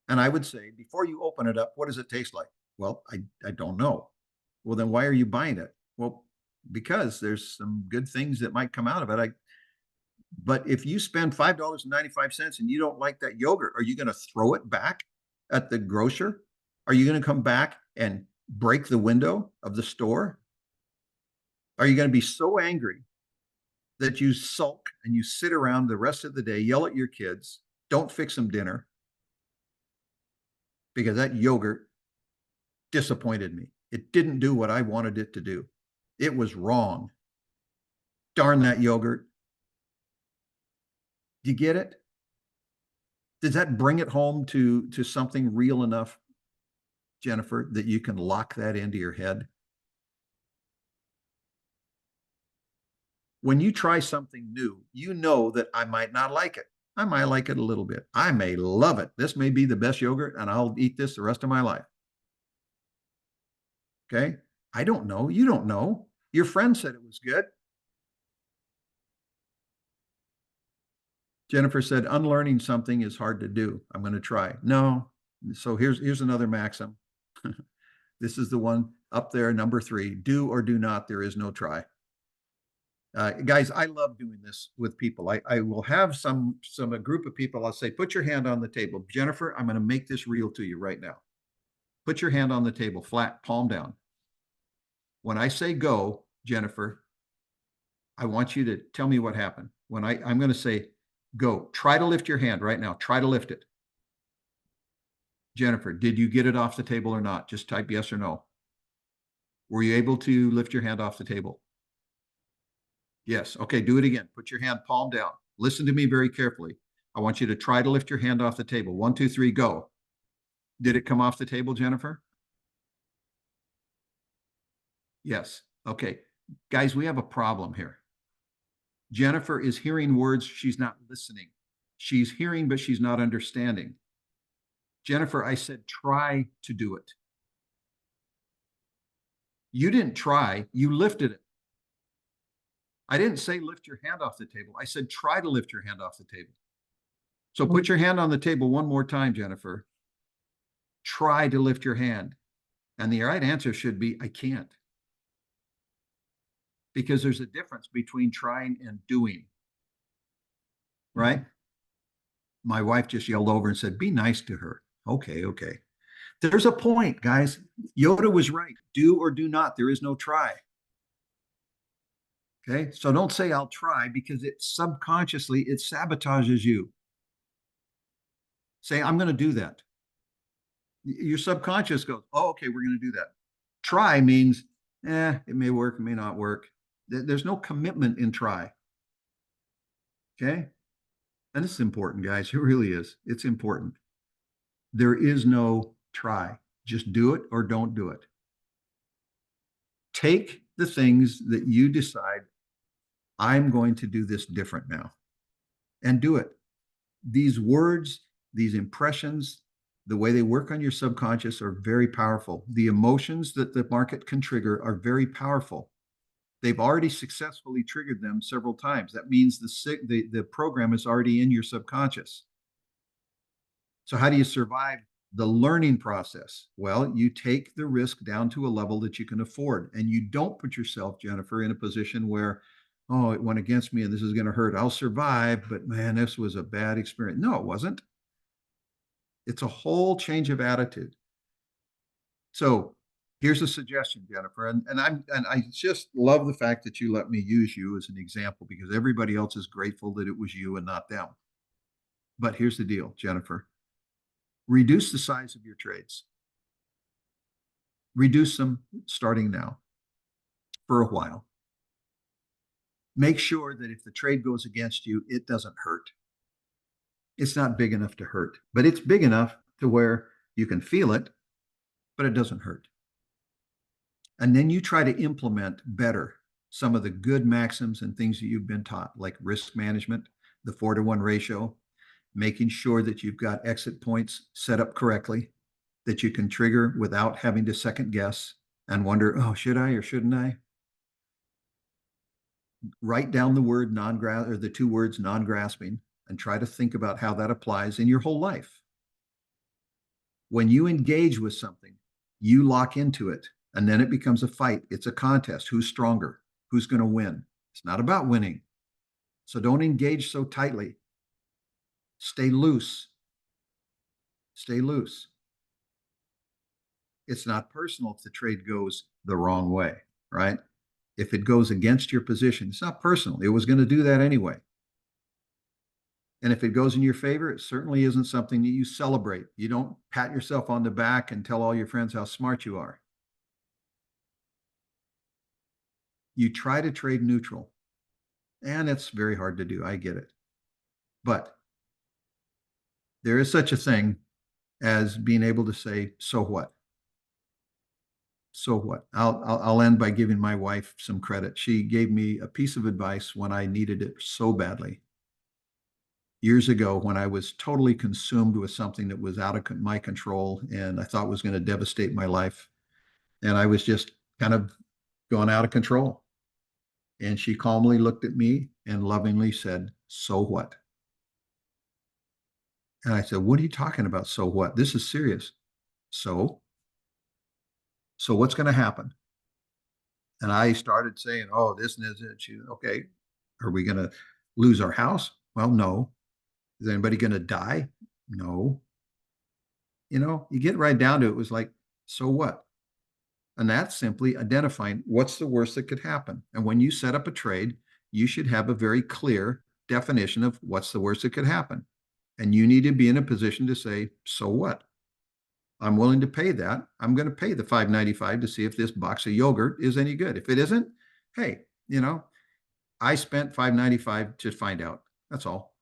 And I would say, before you open it up, what does it taste like? Well, I don't know. Well, then why are you buying it? Well, because there's some good things that might come out of it. But if you spend $5.95 and you don't like that yogurt, are you going to throw it back at the grocer? Are you going to come back and break the window of the store? Are you going to be so angry that you sulk and you sit around the rest of the day, yell at your kids, don't fix them dinner because that yogurt disappointed me? It didn't do what I wanted it to do. It was wrong. Darn that yogurt. Do you get it? Does that bring it home to something real enough, Jennifer, that you can lock that into your head? When you try something new, you know that I might not like it. I might like it a little bit. I may love it. This may be the best yogurt, and I'll eat this the rest of my life. Okay? I don't know. You don't know. Your friend said it was good. Jennifer said, unlearning something is hard to do. I'm going to try. No. So here's another maxim. This is the one up there, number 3. Do or do not. There is no try. Guys, I love doing this with people. I will have a group of people. I'll say, put your hand on the table. Jennifer, I'm going to make this real to you right now. Put your hand on the table, flat, palm down. When I say go, Jennifer, I want you to tell me what happened. When I'm going to say go, try to lift your hand right now. Try to lift it. Jennifer, did you get it off the table or not? Just type yes or no. Were you able to lift your hand off the table? Yes. Okay, do it again. Put your hand palm down. Listen to me very carefully. I want you to try to lift your hand off the table. 1, 2, 3, go. Did it come off the table, Jennifer? Yes. Okay. Guys, we have a problem here. Jennifer is hearing words, she's not listening. She's hearing, but she's not understanding. Jennifer, I said, try to do it. You didn't try, you lifted it. I didn't say lift your hand off the table. I said, try to lift your hand off the table. So put your hand on the table one more time, Jennifer. Try to lift your hand. And the right answer should be, I can't. Because there's a difference between trying and doing. Right? My wife just yelled over and said, be nice to her. Okay, okay. There's a point, guys. Yoda was right. Do or do not. There is no try. Okay. So don't say I'll try, because it subconsciously, it sabotages you. Say, I'm going to do that. Your subconscious goes, oh, okay, we're going to do that. Try means, it may work, it may not work. There's no commitment in try. Okay. And this is important, guys. It really is. It's important. There is no try. Just do it or don't do it. Take the things that you decide, I'm going to do this different now, and do it. These words, these impressions, the way they work on your subconscious are very powerful. The emotions that the market can trigger are very powerful. They've already successfully triggered them several times. That means the program is already in your subconscious. So how do you survive the learning process? Well, you take the risk down to a level that you can afford, and you don't put yourself, Jennifer, in a position where, oh, it went against me and this is going to hurt. I'll survive, but man, this was a bad experience. No, it wasn't. It's a whole change of attitude. So here's a suggestion, Jennifer, and I just love the fact that you let me use you as an example, because everybody else is grateful that it was you and not them. But here's the deal, Jennifer. Reduce the size of your trades. Reduce them starting now for a while. Make sure that if the trade goes against you, it doesn't hurt. It's not big enough to hurt, but it's big enough to where you can feel it, but it doesn't hurt. And then you try to implement better some of the good maxims and things that you've been taught, like risk management, the 4-to-1 ratio, making sure that you've got exit points set up correctly, that you can trigger without having to second guess and wonder, oh, should I or shouldn't I? Write down the word non-grasp, or the 2 words non-grasping, and try to think about how that applies in your whole life. When you engage with something, you lock into it, and then it becomes a fight. It's a contest. Who's stronger? Who's going to win? It's not about winning. So don't engage so tightly. Stay loose. Stay loose. It's not personal if the trade goes the wrong way, right? If it goes against your position, it's not personal. It was going to do that anyway. And if it goes in your favor, it certainly isn't something that you celebrate. You don't pat yourself on the back and tell all your friends how smart you are. You try to trade neutral, and it's very hard to do. I get it. But there is such a thing as being able to say, so what? So what? I'll end by giving my wife some credit. She gave me a piece of advice when I needed it so badly. Years ago, when I was totally consumed with something that was out of my control and I thought was going to devastate my life. And I was just kind of going out of control. And she calmly looked at me and lovingly said, so what? And I said, what are you talking about? So what? This is serious. So what's going to happen? And I started saying, oh, this and this. And she, okay, are we going to lose our house? Well, no. Is anybody going to die? No. You know, you get right down to it, it was like, so what? And that's simply identifying what's the worst that could happen. And when you set up a trade, you should have a very clear definition of what's the worst that could happen. And you need to be in a position to say, so what? I'm willing to pay that. I'm going to pay the $5.95 to see if this box of yogurt is any good. If it isn't, hey, I spent $5.95 to find out. That's all.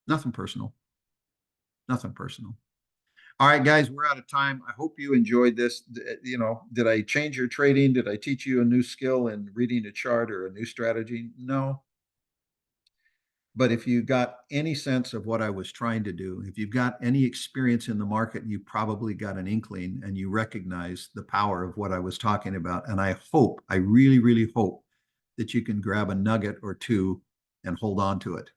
Nothing personal. Nothing personal. All right, guys, we're out of time. I hope you enjoyed this. Did I change your trading? Did I teach you a new skill in reading a chart or a new strategy? No. But if you got any sense of what I was trying to do, if you've got any experience in the market, you probably got an inkling and you recognize the power of what I was talking about. And I really, really hope that you can grab a nugget or two and hold on to it.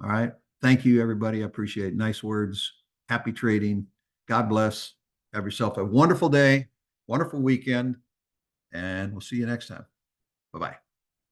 All right. Thank you, everybody. I appreciate it. Nice words. Happy trading. God bless. Have yourself a wonderful day, wonderful weekend, and we'll see you next time. Bye-bye.